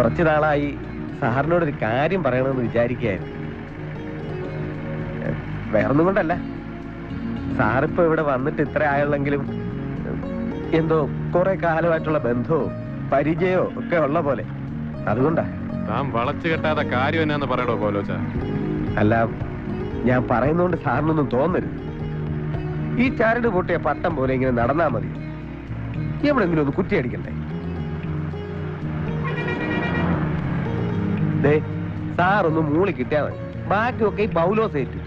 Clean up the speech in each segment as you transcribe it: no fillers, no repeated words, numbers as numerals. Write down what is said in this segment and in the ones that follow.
കുറച്ചു നാളായി സാറിനോടൊരു കാര്യം പറയണമെന്ന് വിചാരിക്കുകയായിരുന്നു. വേറൊന്നും കൊണ്ടല്ല, സാറിപ്പോ ഇവിടെ വന്നിട്ട് ഇത്ര ആയുള്ളെങ്കിലും എന്തോ കുറെ കാലമായിട്ടുള്ള ബന്ധവും പരിചയമോ ഒക്കെ ഉള്ള പോലെ, അതുകൊണ്ടാ. താൻ വളച്ചു കെട്ടാത്ത കാര്യം എന്നാന്ന് പറയടോ പോലോച്ച. അല്ല, ഞാൻ പറയുന്നോണ്ട് സാറിനൊന്നും തോന്നരുത്. ഈ ചരട് പൊട്ടിയ പട്ടം പോലെ ഇങ്ങനെ നടന്നാ മതി, എവിടെങ്കിലും ഒന്ന് കുറ്റിയടിക്കണ്ടേ? സാറൊന്ന് മൂളി കിട്ടിയാ മതി, ബാക്കിയൊക്കെ ഈ പൗലോസ് ഏറ്റു.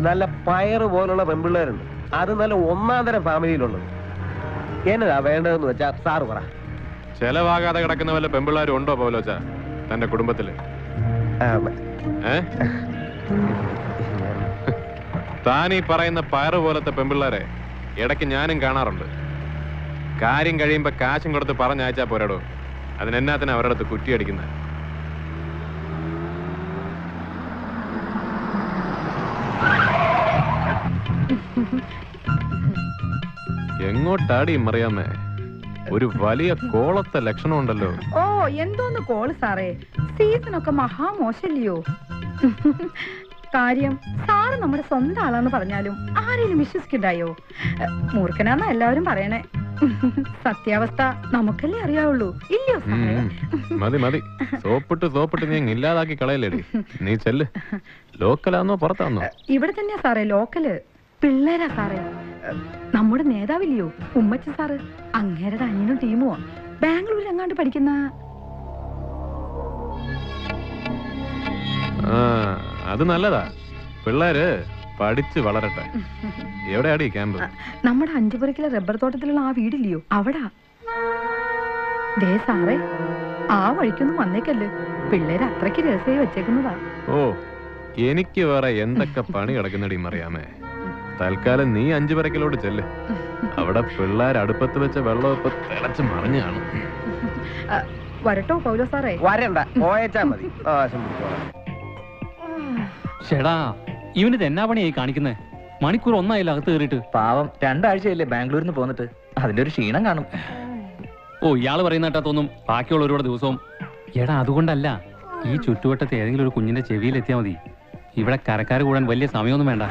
നല്ല പയറ് പോലുള്ള പെൺപിള്ളേരുണ്ട്, അത് നല്ല ഒന്നാം തരം ഫാമിലിയിലുള്ളത്. എന്നതാ വേണ്ടതെന്ന് വെച്ചാ സാറ് പറ. ചെലവാകാതെ കിടക്കുന്ന വല്ല പെൺപിള്ളേരും ഉണ്ടോ പോലോച്ച തന്റെ കുടുംബത്തില്? താൻ ഈ പറയുന്ന പയറ് പോലത്തെ പെൺപിള്ളേരെ ഇടയ്ക്ക് ഞാനും കാണാറുണ്ട്. കാര്യം കഴിയുമ്പോ കാശും കൊടുത്ത് പറഞ്ഞയച്ചാ പോരാടോ, അതിനെന്നാത്തിനാ അവരുടെ അടുത്ത് കുറ്റിയടിക്കുന്നത്? എങ്ങോട്ടാടി മറിയാമ്മേ? ഒരു വലിയ കോളത്തെ ലക്ഷണം ഉണ്ടല്ലോ. ഓ, എന്തോന്ന് കോള് സാറേ, സീസണൊക്കെ മഹാമോശല്ലയോ? കാര്യം സാറ് നമ്മുടെ സ്വന്തം ആളാന്ന് പറഞ്ഞാലും ആരെയും വിശ്വസിക്കണ്ടായോ? മൂർഖനാന്നാ എല്ലാവരും പറയണേ. സത്യാവസ്ഥ നമുക്കല്ലേ അറിയാവുള്ളൂ, ഇല്ലയോ സാറേ? മതി മതി, സോപ്പിട്ട് നീ ഇല്ലാതാക്കി കളയല്ലേടി. നീ ചെല്ല്. ലോക്കലാന്നോ പുറത്താന്നോ? ഇവിടെ തന്നെയാ സാറേ ലോക്കല്. പിള്ളേരാ സാറേ. നമ്മുടെ നേതാവില്ലയോ ഉമ്മച്ചൻ സാറ്, അങ്ങേരുടെ അനിയനും ടീമുവാ. ബാംഗ്ലൂരിൽ എങ്ങാണ്ട് പഠിക്കുന്ന. അത് നല്ലതാ, പിള്ളേര് പഠിച്ച് വളരട്ടെ. എവിടെയാടി ക്യാമ്പ്? നമ്മുടെ 5 പുരക്കിലെ റബ്ബർ തോട്ടത്തിലുള്ള ആ വീടില്ലയോ, അവിടാ. ദേ സാറേ, ആ വഴിക്കൊന്നും വന്നേക്കല്ലേ, പിള്ളേര് അത്രയ്ക്ക് രഹസ്യമായി വെച്ചേക്കുന്നതാ. ഓ, എനിക്ക് വേറെ എന്തൊക്കെ പണി കിടക്കുന്നടി മറിയാമേ. തൽക്കാലം നീ 5 പുരക്കിലോട്ട് ചെല്ല്. അവിടെ പിള്ളേർ അടുപ്പത്ത് വെച്ച വെള്ളം ഇപ്പൊ തിളച്ച് മറിഞ്ഞാണ്. വരട്ടോ പൗലോ സാറേ? വരണ്ട, പോയച്ചാ മതി. ചേടാ, ഇവനിത് എന്നാ പണിയായി കാണിക്കുന്നേ? മണിക്കൂർ 1 ആയില്ല അകത്ത് കയറിയിട്ട്. പാവം 2 ആഴ്ചയല്ലേ ബാംഗ്ലൂരിൽ നിന്ന് പോന്നിട്ട്, അതിന്റെ ഒരു ക്ഷീണം കാണും. ഓ, ഇയാള് പറയുന്ന കേട്ടാ തോന്നും ബാക്കിയുള്ള ഒരുപാട് ദിവസവും. എടാ, അതുകൊണ്ടല്ല, ഈ ചുറ്റുവട്ടത്തെ ഏതെങ്കിലും ഒരു കുഞ്ഞിന്റെ ചെവിയിൽ എത്തിയാൽ മതി. ഇവിടെ കരക്കാർ കൂടാൻ വലിയ സമയമൊന്നും വേണ്ട.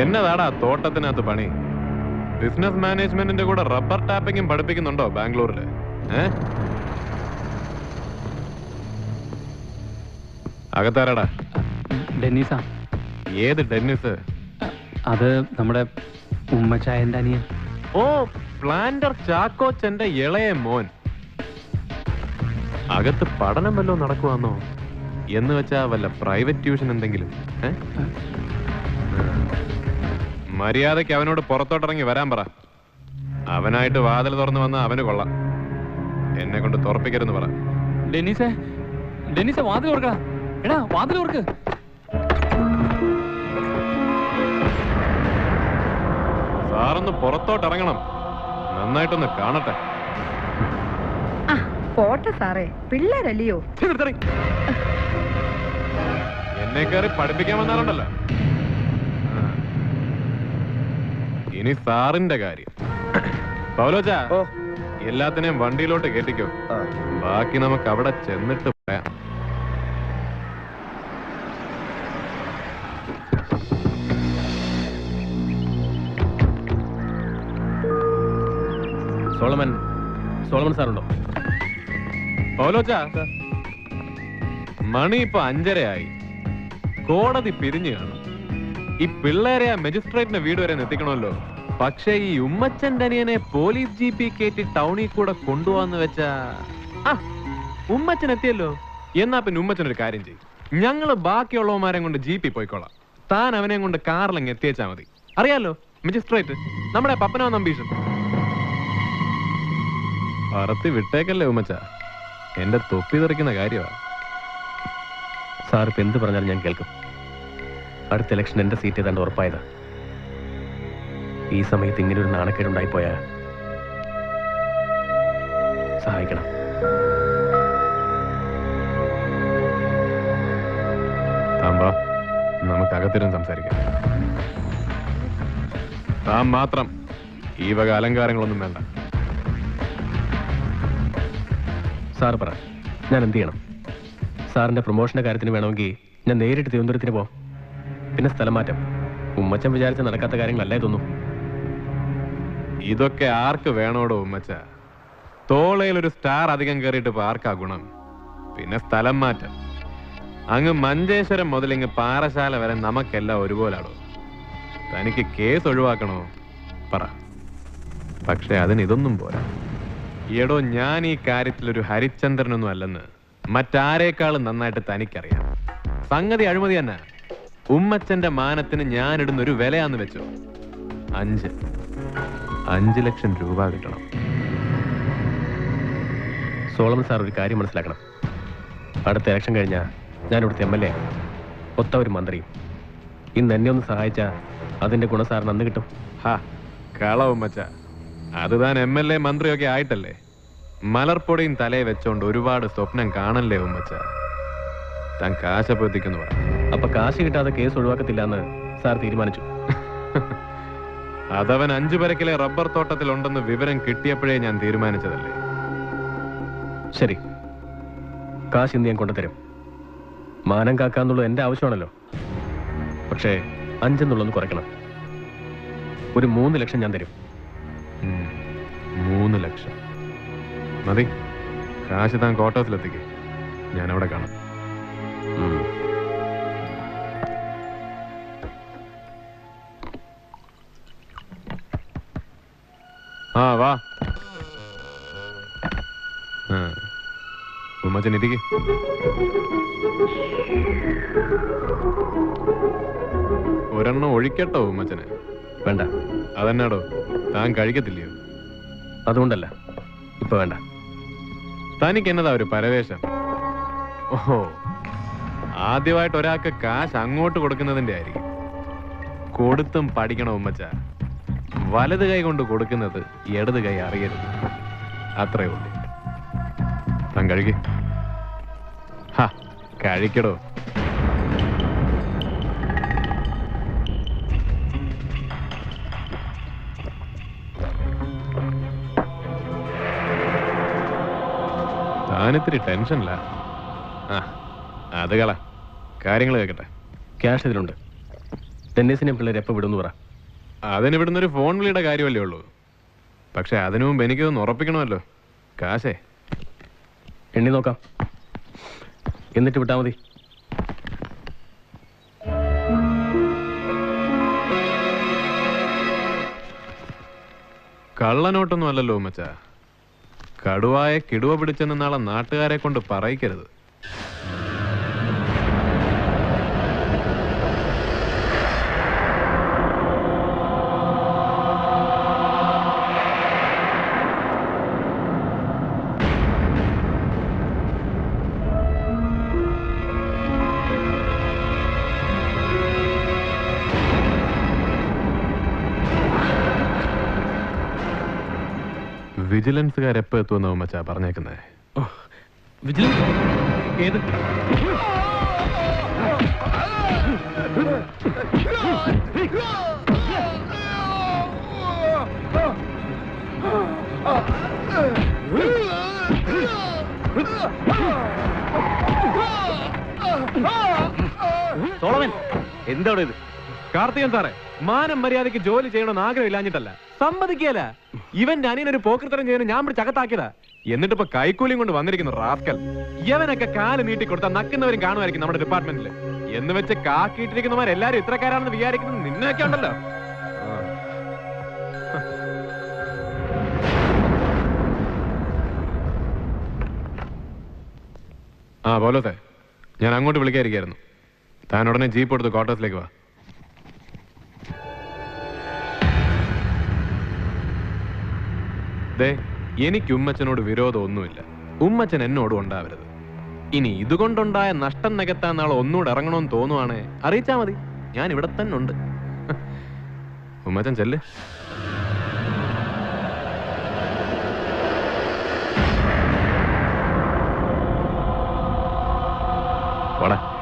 എന്നതാടാ തോട്ടത്തിനകത്ത് പണി? ബിസിനസ് മാനേജ്മെന്റിന്റെ കൂടെ റബ്ബർ ടാപ്പിംഗും പഠിപ്പിക്കുന്നുണ്ടോ ബാംഗ്ലൂരില്? അകത്താരാടാ? ഡെന്നീസാ. ഏത് ഡെന്നിസ്? അത് നമ്മുടെ ഉമ്മച്ചായന്റെ അനിയൻ. ഓ, പ്ലാന്റർ ചാക്കോച്ചന്റെ ഇളയ മോൻ. അകത്ത് പഠനം വല്ലോ നടക്കുവാന്നോ? എന്ന് വെച്ചാ വല്ല പ്രൈവറ്റ് ട്യൂഷൻ എന്തെങ്കിലും? മര്യാദയ്ക്ക് അവനോട് പുറത്തോട്ടിറങ്ങി വരാൻ പറ. അവനായിട്ട് വാതിൽ തുറന്നു വന്ന അവന് കൊള്ളാം, എന്നെ കൊണ്ട് തുറപ്പിക്കരുന്ന് പറ. ഡെന്നീസെ വാതിൽ ഓർക്കടാ. എടാ, വാതിൽ ഓർക്ക്. സാറൊന്ന് പുറത്തോട്ടിറങ്ങണം, നന്നായിട്ടൊന്ന് കാണട്ടെ. പോട്ടെ സാറേ, പിള്ളേരല്ലയോ? എന്നെ കയറി പഠിപ്പിക്കാൻ വന്നാലുണ്ടല്ലോ. ഇനി സാറിന്റെ കാര്യം. പൗലോച്ചാ, എല്ലാത്തിനെയും വണ്ടിയിലോട്ട് കയറ്റിക്കോ. ബാക്കി നമുക്ക് അവിടെ ചെന്നിട്ട് പറയാം. സോളമൻ സാറുണ്ടോ? പൗലോച്ചാ, മണി ഇപ്പൊ 5:30 ആയി. കോടതി പിരിഞ്ഞു കാണും. ഈ പിള്ളേരെ ആ മജിസ്ട്രേറ്റിന്റെ വീട് വരെ എത്തിക്കണമല്ലോ. പക്ഷെ ഈ ഉമ്മച്ചന്റെ അനിയനെ പോലീസ് ജീപ്പിൽ കയറ്റി ടൗണിൽ കൂടെ കൊണ്ടുപോവാന്ന് വെച്ചാ ഉമ്മച്ചൻ എത്തിയല്ലോ. എന്നാ പിന്നെ ഉമ്മച്ചൻ ഒരു കാര്യം ചെയ്യും, ഞങ്ങള് ബാക്കിയുള്ളവന്മാരെ കൊണ്ട് ജീപ്പിൽ പോയിക്കോളാം. താൻ അവനെ കൊണ്ട് കാറിലങ്ങ് എത്തിയേച്ചാ മതി. അറിയാലോ, മജിസ്ട്രേറ്റ് നമ്മുടെ പപ്പനാ നമ്പീഷൻ. പറത്തി വിട്ടേക്കല്ലേ ഉമ്മച്ച, എന്റെ തൊപ്പി തെറിക്കുന്ന കാര്യമാ. സാർ ഇപ്പം എന്ത് പറഞ്ഞാലും ഞാൻ കേൾക്കും. അടുത്ത ഇലക്ഷൻ എൻ്റെ സീറ്റ് ഏതാണ്ട് ഉറപ്പായതാ. ഈ സമയത്ത് ഇങ്ങനെ ഒരു നാണക്കേടുണ്ടായിപ്പോയാ സഹായിക്കണം. താമ്പാ, നമുക്ക് അകത്തിരുന്ന് സംസാരിക്കാം. താൻ മാത്രം ഈ വക അലങ്കാരങ്ങളൊന്നും വേണ്ട. സാർ പറ, ഞാൻ എന്ത് ചെയ്യണം? സാറിൻ്റെ പ്രൊമോഷൻ്റെ കാര്യത്തിന് വേണമെങ്കിൽ ഞാൻ നേരിട്ട് തിരുവനന്തപുരത്തിന് പോവാം. പിന്നെ സ്ഥലം മാറ്റം ഉമ്മച്ചൻ വിചാരിച്ച നടക്കാത്ത കാര്യങ്ങളല്ലേ തോന്നും. ഇതൊക്കെ ആർക്ക് വേണോടോ ഉമ്മച്ച? തോളയിൽ ഒരു സ്റ്റാർ അധികം കയറിയിട്ട് ഇപ്പൊ ആർക്കാ ഗുണം? പിന്നെ സ്ഥലം മാറ്റം അങ്ങ് മഞ്ചേശ്വരം മുതൽ ഇങ്ങ് പാറശാല വരെ നമുക്കെല്ലാം ഒരുപോലാണോ? തനിക്ക് കേസ് ഒഴിവാക്കണോ പറ. പക്ഷെ അതിന് ഇതൊന്നും പോരാ. എടോ, ഞാൻ ഈ കാര്യത്തിലൊരു ഹരിചന്ദ്രനൊന്നും അല്ലെന്ന് മറ്റാരേക്കാളും നന്നായിട്ട് തനിക്കറിയാം. സംഗതി അഴിമതി തന്നെ. ഉമ്മച്ചന്റെ മാനത്തിന് ഞാൻ ഇടുന്നൊരു വിലയാന്ന് വെച്ചോ, 5 ലക്ഷം രൂപ കിട്ടണം. സോളമൻ സാർ ഒരു കാര്യം മനസ്സിലാക്കണം. അടുത്ത ഇലക്ഷൻ കഴിഞ്ഞാൽ ഞാൻ ഇവിടുത്തെ MLA, ഒത്ത ഒരു മന്ത്രിയും. ഇന്ന് എന്നെ ഒന്ന് സഹായിച്ചാൽ അതിൻ്റെ ഗുണം സാറിന് അന്ന് കിട്ടും. ഹാ, കള ഉമ്മച്ച. അത് താൻ MLA മന്ത്രിയൊക്കെ ആയിട്ടല്ലേ? മലർപ്പൊടിയും തലയെ വെച്ചോണ്ട് ഒരുപാട് സ്വപ്നം കാണല്ലേ ഉമ്മച്ച? താൻ കാശപ്പത്തിക്കുന്നു പറ. അപ്പൊ കാശ് കിട്ടാതെ കേസ് ഒഴിവാക്കത്തില്ല എന്ന് സാർ തീരുമാനിച്ചു? അതവൻ 5 പരക്കിലെ റബ്ബർ തോട്ടത്തിലുണ്ടെന്ന് വിവരം കിട്ടിയപ്പോഴേ ഞാൻ തീരുമാനിച്ചതല്ലേ. ശരി, കാശ് ഇന്ന് ഞാൻ കൊണ്ടുതരും. മാനം കാക്കാന്നുള്ളത് എൻ്റെ ആവശ്യമാണല്ലോ. പക്ഷേ 5 എന്നുള്ളൊന്ന് കുറയ്ക്കണം. ഒരു 3 ലക്ഷം ഞാൻ തരും. 3 ലക്ഷം മതി. കാശ് താൻ ക്വാർട്ടേഴ്സിലെത്തിക്കേ, ഞാൻ അവിടെ കാണാം. ആ വാ. ഉമ്മച്ചൻ ഇരിക്ക്. ഒരെണ്ണം ഒഴിക്കട്ടോ ഉമ്മച്ചന്? വേണ്ട. അതെന്നാടോ, താൻ കഴിക്കത്തില്ലയോ? അതുകൊണ്ടല്ല, ഇപ്പൊ വേണ്ട. തനിക്ക് എന്നതാ ഒരു പരവേശം? ഓഹോ, ആദ്യമായിട്ട് ഒരാൾക്ക് കാശ് അങ്ങോട്ട് കൊടുക്കുന്നതിന്റെ ആയിരിക്കും. കൊടുത്തും പഠിക്കണം ഉമ്മച്ച. വലത് കൈ കൊണ്ട് കൊടുക്കുന്നത് ഇടത് കൈ അറിയരുത്, അത്രേ ഉള്ളൂ. താൻ കഴിക്ക്. കഴിക്കടോ. താനിത്തിരി ടെൻഷനില്ല. അത് കള, കാര്യങ്ങൾ കേൾക്കട്ടെ. ക്യാഷ് ഇതിലുണ്ട്. ടെന്നീസിനെ പിള്ളേർ എപ്പോൾ വിടുന്നു പറ. അതിന് ഇവിടുന്ന് ഒരു ഫോൺ വിളിയുടെ കാര്യമല്ലേ ഉള്ളൂ. പക്ഷെ അതിനു മുമ്പ് എനിക്കൊന്ന് ഉറപ്പിക്കണമല്ലോ. കാശേ എണ്ണി നോക്കാം, എന്നിട്ട് വിട്ടാൽ മതി. കള്ളനോട്ടൊന്നും അല്ലല്ലോ ഉമ്മച്ച. കടുവായ കിടുവ പിടിച്ചെന്ന് നാളെ നാട്ടുകാരെ കൊണ്ട് പറയിക്കരുത്. വിജിലൻസുകാരെപ്പോ എത്തുമെന്നോ മച്ചാ പറഞ്ഞേക്കുന്നേ? വിജിലൻസ് ഏത്? സോളമൻ, എന്താ ഇത്? കാർത്തികൻ സാറേ, മാനം മര്യാദയ്ക്ക് ജോലി ചെയ്യണമെന്ന് ആഗ്രഹമില്ലാഞ്ഞിട്ടല്ല, സമ്മതിക്കല. ഇവന്റെ അനിയനൊരു പോക്കൃത്തരം ചെയ്യുന്ന ഞാൻ പിടിച്ച് അകത്താക്കിയതാ. എന്നിട്ടിപ്പോ കൈക്കൂലിയും കൊണ്ട് വന്നിരിക്കുന്ന റാസ്കൽ. ഇവനൊക്കെ കാല് നീട്ടിക്കൊടുത്താൽ നക്കുന്നവരും കാണുമായിരിക്കും നമ്മുടെ ഡിപ്പാർട്ട്മെന്റിൽ. എന്ന് വെച്ച് കാക്കിയിട്ടിരിക്കുന്നവരെല്ലാരും ഇത്രക്കാരാണെന്ന് വിചാരിക്കുന്നത് നിന്നൊക്കെ ഉണ്ടല്ലോ. പോലത്തെ ഞാൻ അങ്ങോട്ട് വിളിക്കാതിരിക്കായിരുന്നു. താൻ ഉടനെ ജീപ്പ് എടുത്ത് ക്വാർട്ടേഴ്സിലേക്ക് വാ. ദേ, എനിക്ക് ഉമ്മച്ചനോട് വിരോധം ഒന്നുമില്ല. ഉമ്മച്ചൻ എന്നോടും ഉണ്ടാവരുത്. ഇനി ഇതുകൊണ്ടുണ്ടായ നഷ്ടം നികത്താൻ നാളെ ഒന്നുകൂടെ ഇറങ്ങണമെന്ന് തോന്നുവാണേ അറിയിച്ചാ മതി, ഞാൻ ഇവിടെ തന്നെ ഉണ്ട്. ഉമ്മച്ചൻ ചെല്ല്. വാടാ.